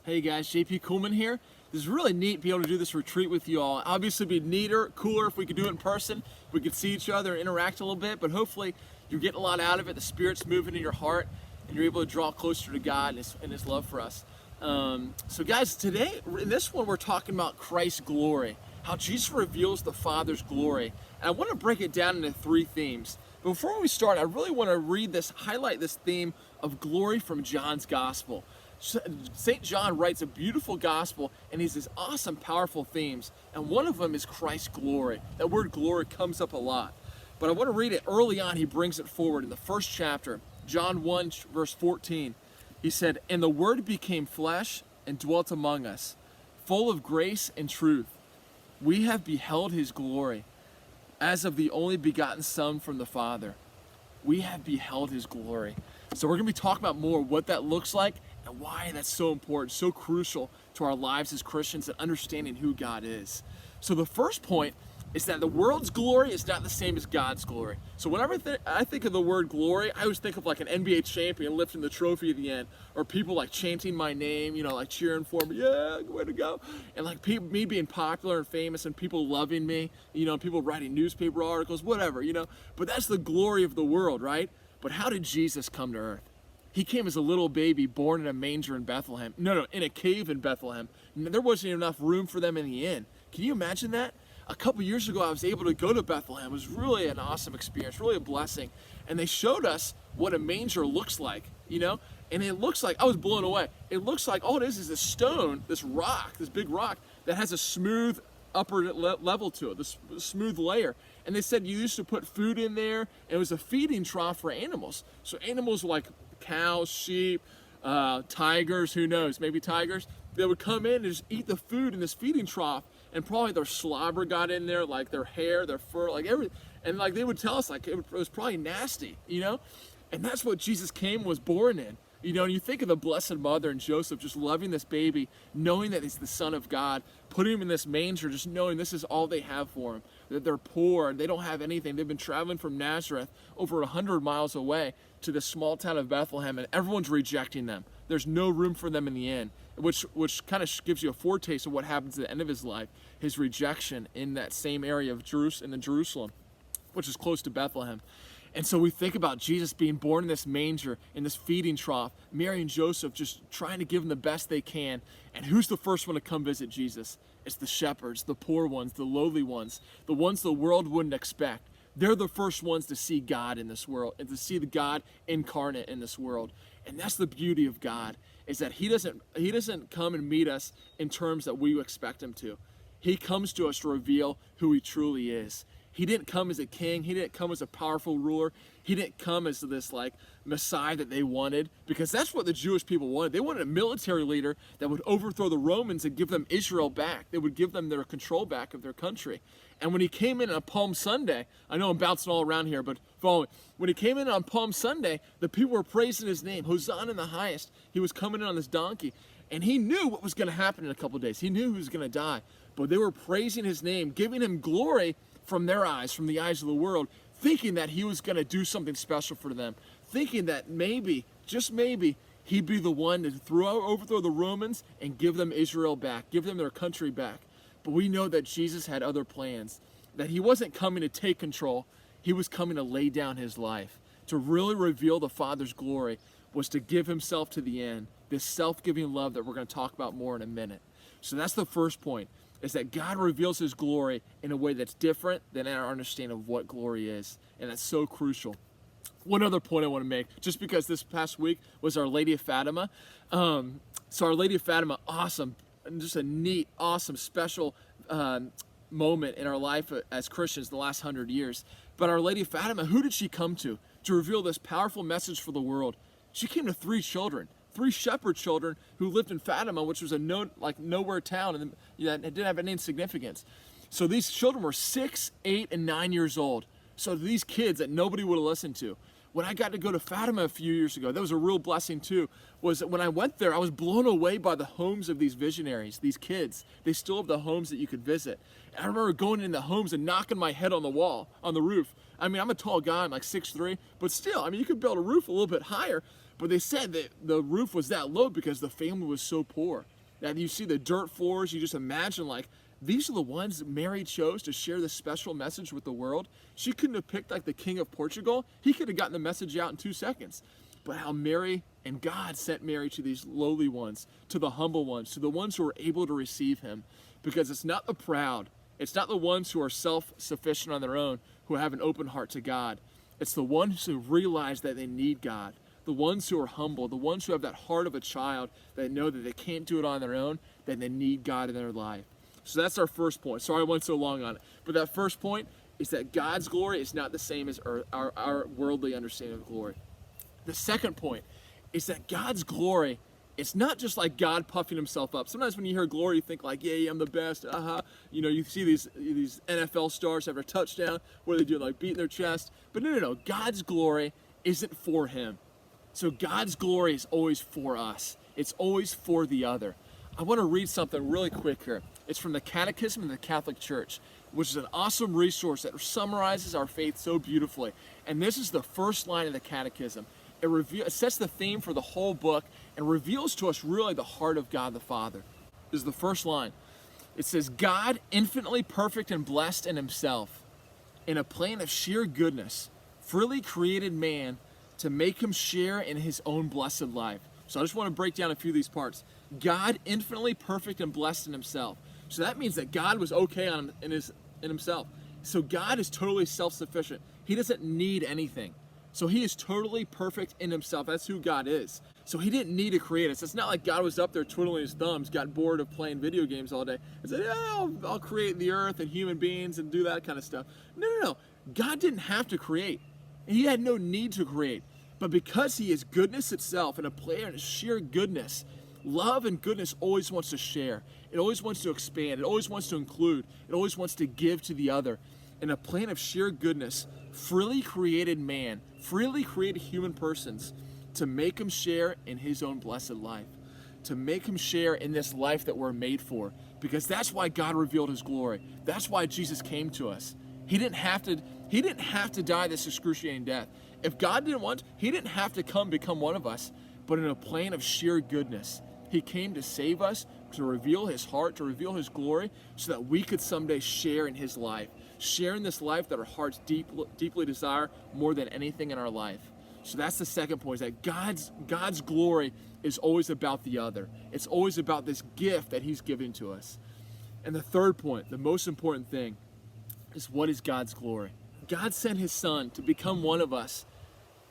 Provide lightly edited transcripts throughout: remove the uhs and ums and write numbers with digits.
Hey guys, JP Coolman here. This is really neat to be able to do this retreat with you all. Obviously it'd be neater, cooler if we could do it in person. We could see each other and interact a little bit, but hopefully you're getting a lot out of it. The Spirit's moving in your heart and you're able to draw closer to God and His love for us. So guys, today, in this one, we're talking about Christ's glory, how Jesus reveals the Father's glory. And I want to break it down into three themes. But before we start, I really want to highlight this theme of glory from John's Gospel. St. John writes a beautiful gospel, and he has these awesome, powerful themes. And one of them is Christ's glory. That word glory comes up a lot. But I want to read it early on. He brings it forward in the first chapter, John 1, verse 14. He said, "And the Word became flesh and dwelt among us, full of grace and truth. We have beheld His glory, as of the only begotten Son from the Father." We have beheld His glory. So we're going to be talking about more what that looks like and why that's so important, so crucial to our lives as Christians and understanding who God is. So the first point is that the world's glory is not the same as God's glory. So whenever I think of the word glory, I always think of like an NBA champion lifting the trophy at the end, or people like chanting my name, like cheering for me, yeah, way to go. And like me being popular and famous and people loving me, people writing newspaper articles, whatever, But that's the glory of the world, right? But how did Jesus come to earth? He came as a little baby born in a manger in Bethlehem. No, in a cave in Bethlehem. There wasn't enough room for them in the inn. Can you imagine that? A couple years ago, I was able to go to Bethlehem. It was really an awesome experience, really a blessing. And they showed us what a manger looks like, And it looks like, I was blown away. It looks like all it is this stone, this rock, this big rock that has a smooth upper level to it, this smooth layer. And they said you used to put food in there, and it was a feeding trough for animals. So animals like cows, sheep, tigers, who knows, maybe tigers, they would come in and just eat the food in this feeding trough, and probably their slobber got in there, like their hair, their fur, like everything. And like they would tell us like it was probably nasty, And that's what Jesus was born in. And you think of the Blessed Mother and Joseph just loving this baby, knowing that he's the Son of God, putting him in this manger, just knowing this is all they have for him, that they're poor and they don't have anything. They've been traveling from Nazareth over 100 miles away to the small town of Bethlehem, and everyone's rejecting them. There's no room for them in the inn, which kind of gives you a foretaste of what happens at the end of his life, his rejection in that same area of Jerusalem, which is close to Bethlehem. And so we think about Jesus being born in this manger, in this feeding trough, Mary and Joseph just trying to give him the best they can. And who's the first one to come visit Jesus? It's the shepherds, the poor ones, the lowly ones, the ones the world wouldn't expect. They're the first ones to see God in this world and to see the God incarnate in this world. And that's the beauty of God, is that He doesn't come and meet us in terms that we expect Him to. He comes to us to reveal who He truly is. He didn't come as a king. He didn't come as a powerful ruler. He didn't come as this like Messiah that they wanted, because that's what the Jewish people wanted. They wanted a military leader that would overthrow the Romans and give them Israel back. They would give them their control back of their country. And when He came in on Palm Sunday, I know I'm bouncing all around here, but follow me. When He came in on Palm Sunday, the people were praising His name. Hosanna in the highest. He was coming in on this donkey. And He knew what was going to happen in a couple of days. He knew He was going to die. But they were praising His name, giving Him glory from their eyes, from the eyes of the world, thinking that He was going to do something special for them, thinking that maybe, just maybe, He'd be the one to overthrow the Romans and give them Israel back, give them their country back. But we know that Jesus had other plans, that He wasn't coming to take control. He was coming to lay down His life. To really reveal the Father's glory was to give Himself to the end, this self-giving love that we're going to talk about more in a minute. So that's the first point, is that God reveals His glory in a way that's different than our understanding of what glory is. And that's so crucial. One other point I want to make, just because this past week was Our Lady of Fatima. So Our Lady of Fatima, awesome, just a neat, awesome, special moment in our life as Christians the last 100 years. But Our Lady of Fatima, who did she come to reveal this powerful message for the world? She came to 3 children. 3 shepherd children who lived in Fatima, which was a nowhere town, and it didn't have any significance. So these children were 6, 8, and 9 years old. So these kids that nobody would have listened to. When I got to go to Fatima a few years ago, that was a real blessing too, was that when I went there, I was blown away by the homes of these visionaries, these kids. They still have the homes that you could visit. And I remember going in the homes and knocking my head on the wall, on the roof. I mean, I'm a tall guy, I'm like 6'3", but still, you could build a roof a little bit higher. But they said that the roof was that low because the family was so poor. Now you see the dirt floors, you just imagine like, these are the ones Mary chose to share this special message with the world. She couldn't have picked like the King of Portugal. He could have gotten the message out in 2 seconds. But how Mary and God sent Mary to these lowly ones, to the humble ones, to the ones who are able to receive him. Because it's not the proud, it's not the ones who are self-sufficient on their own, who have an open heart to God. It's the ones who realize that they need God. The ones who are humble, the ones who have that heart of a child, that know that they can't do it on their own, that they need God in their life. So that's our first point. Sorry I went so long on it. But that first point is that God's glory is not the same as our worldly understanding of glory. The second point is that God's glory, it's not just like God puffing himself up. Sometimes when you hear glory, you think like, yeah, I'm the best, You know, you see these NFL stars have a touchdown, what are they doing, like beating their chest? But no. God's glory isn't for him. So God's glory is always for us. It's always for the other. I want to read something really quick here. It's from the Catechism of the Catholic Church, which is an awesome resource that summarizes our faith so beautifully. And this is the first line of the Catechism. It sets the theme for the whole book and reveals to us really the heart of God the Father. This is the first line. It says, God, infinitely perfect and blessed in himself, in a plan of sheer goodness, freely created man to make him share in his own blessed life. So I just want to break down a few of these parts. God, infinitely perfect and blessed in himself. So that means that God was okay in himself. So God is totally self-sufficient. He doesn't need anything. So he is totally perfect in himself. That's who God is. So he didn't need to create us. It's not like God was up there twiddling his thumbs, got bored of playing video games all day, and said, yeah, I'll create the earth and human beings and do that kind of stuff. No. God didn't have to create. He had no need to create. But because he is goodness itself and a plan of sheer goodness, love and goodness always wants to share. It always wants to expand. It always wants to include. It always wants to give to the other. In a plan of sheer goodness, freely created man, freely created human persons to make him share in his own blessed life, to make him share in this life that we're made for, because that's why God revealed his glory. That's why Jesus came to us. He didn't have to die this excruciating death. If God didn't want, he didn't have to become one of us, but in a plan of sheer goodness, he came to save us, to reveal his heart, to reveal his glory, so that we could someday share in his life, share in this life that our hearts deeply desire more than anything in our life. So that's the second point, is that God's glory is always about the other. It's always about this gift that he's giving to us. And the third point, the most important thing, is what is God's glory? God sent his son to become one of us.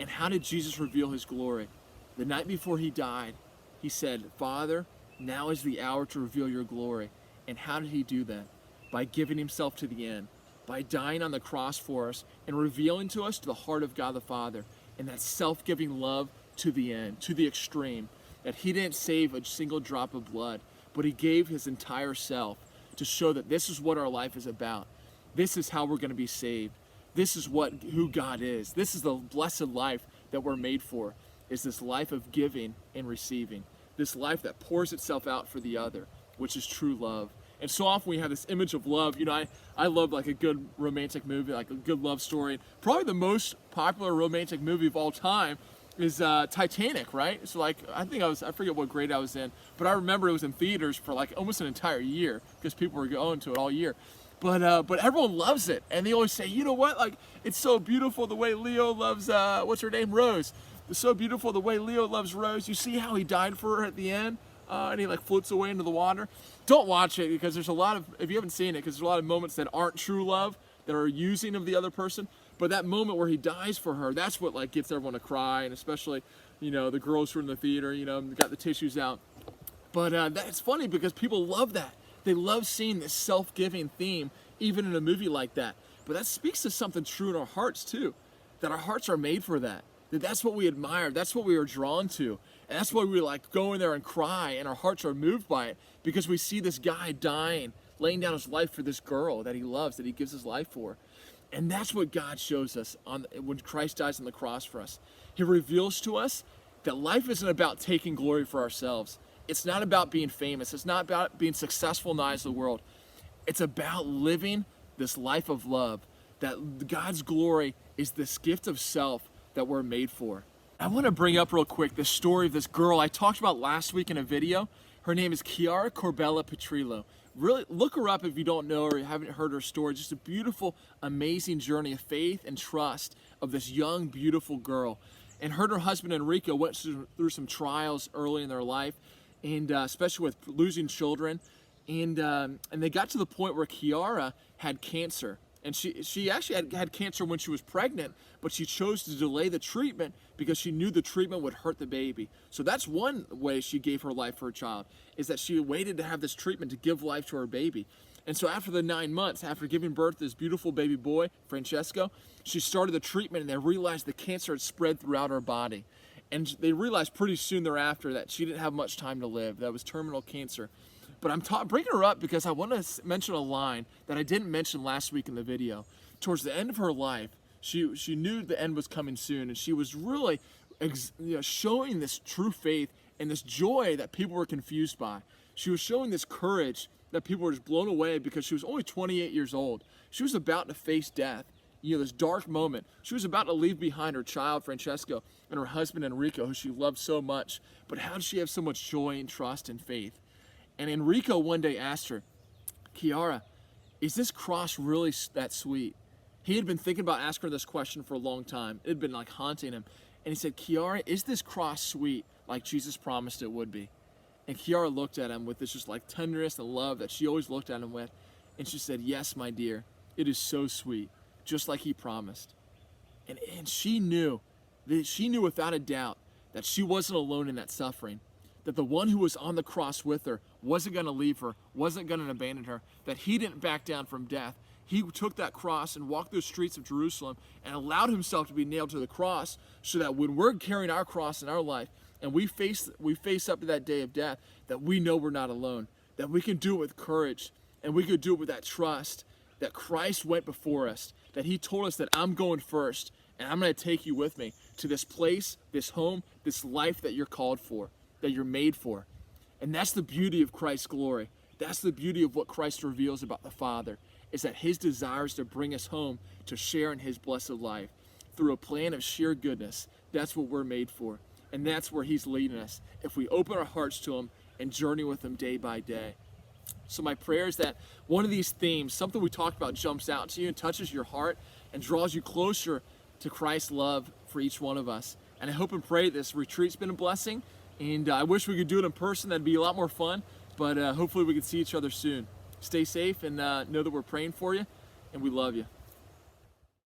And how did Jesus reveal his glory? The night before he died, he said, Father, now is the hour to reveal your glory. And how did he do that? By giving himself to the end, by dying on the cross for us and revealing to us the heart of God the Father, and that self-giving love to the end, to the extreme, that he didn't save a single drop of blood, but he gave his entire self to show that this is what our life is about. This is how we're going to be saved. This is who God is. This is the blessed life that we're made for, is this life of giving and receiving, this life that pours itself out for the other, which is true love. And so often we have this image of love. You know, I love like a good romantic movie, like a good love story. Probably the most popular romantic movie of all time is Titanic, right? So like, I forget what grade I was in, but I remember it was in theaters for like almost an entire year because people were going to it all year. But everyone loves it, and they always say, you know what, like, it's so beautiful the way Leo loves, what's her name, Rose. It's so beautiful the way Leo loves Rose. You see how he died for her at the end, and he like floats away into the water. Don't watch it, because there's a lot of, if you haven't seen it, because there's a lot of moments that aren't true love, that are using of the other person. But that moment where he dies for her, that's what like gets everyone to cry, and especially, you know, the girls who are in the theater, you know, got the tissues out. But that's funny because people love that. They love seeing this self-giving theme, even in a movie like that. But that speaks to something true in our hearts too, that our hearts are made for that. That's what we admire. That's what we are drawn to. And that's why we like go in there and cry, and our hearts are moved by it, because we see this guy dying, laying down his life for this girl that he loves, that he gives his life for. And that's what God shows us when Christ dies on the cross for us. He reveals to us that life isn't about taking glory for ourselves. It's not about being famous. It's not about being successful in the eyes of the world. It's about living this life of love, that God's glory is this gift of self that we're made for. I want to bring up real quick the story of this girl I talked about last week in a video. Her name is Chiara Corbella Petrillo. Really, look her up if you don't know her or you haven't heard her story. Just a beautiful, amazing journey of faith and trust of this young, beautiful girl. And her husband Enrico went through some trials early in their life, and especially with losing children. And they got to the point where Chiara had cancer. And she actually had cancer when she was pregnant, but she chose to delay the treatment because she knew the treatment would hurt the baby. So that's one way she gave her life for her child, is that she waited to have this treatment to give life to her baby. And so after the 9 months, after giving birth to this beautiful baby boy, Francesco, she started the treatment, and they realized the cancer had spread throughout her body. And they realized pretty soon thereafter that she didn't have much time to live. That was terminal cancer. But I'm bringing her up because I want to mention a line that I didn't mention last week in the video. Towards the end of her life, she knew the end was coming soon, and she was really showing this true faith and this joy that people were confused by. She was showing this courage that people were just blown away because she was only 28 years old. She was about to face death, this dark moment. She was about to leave behind her child, Francesco, and her husband, Enrico, who she loved so much. But how did she have so much joy and trust and faith? And Enrico one day asked her, Chiara, is this cross really that sweet? He had been thinking about asking her this question for a long time. It had been like haunting him. And he said, Chiara, is this cross sweet like Jesus promised it would be? And Chiara looked at him with this just like tenderness and love that she always looked at him with. And she said, yes, my dear, it is so sweet, just like he promised. And she knew without a doubt that she wasn't alone in that suffering, that the one who was on the cross with her wasn't going to leave her, wasn't going to abandon her, that he didn't back down from death. He took that cross and walked those streets of Jerusalem and allowed himself to be nailed to the cross so that when we're carrying our cross in our life and we face up to that day of death, that we know we're not alone, that we can do it with courage, and we can do it with that trust that Christ went before us, that he told us that I'm going first and I'm going to take you with me to this place, this home, this life that you're called for, that you're made for. And that's the beauty of Christ's glory. That's the beauty of what Christ reveals about the Father, is that his desire is to bring us home to share in his blessed life through a plan of sheer goodness. That's what we're made for. And that's where he's leading us if we open our hearts to him and journey with him day by day. So my prayer is that one of these themes, something we talked about, jumps out to you and touches your heart and draws you closer to Christ's love for each one of us. And I hope and pray this retreat's been a blessing. And I wish we could do it in person. That'd be a lot more fun. But hopefully we can see each other soon. Stay safe and know that we're praying for you, and we love you.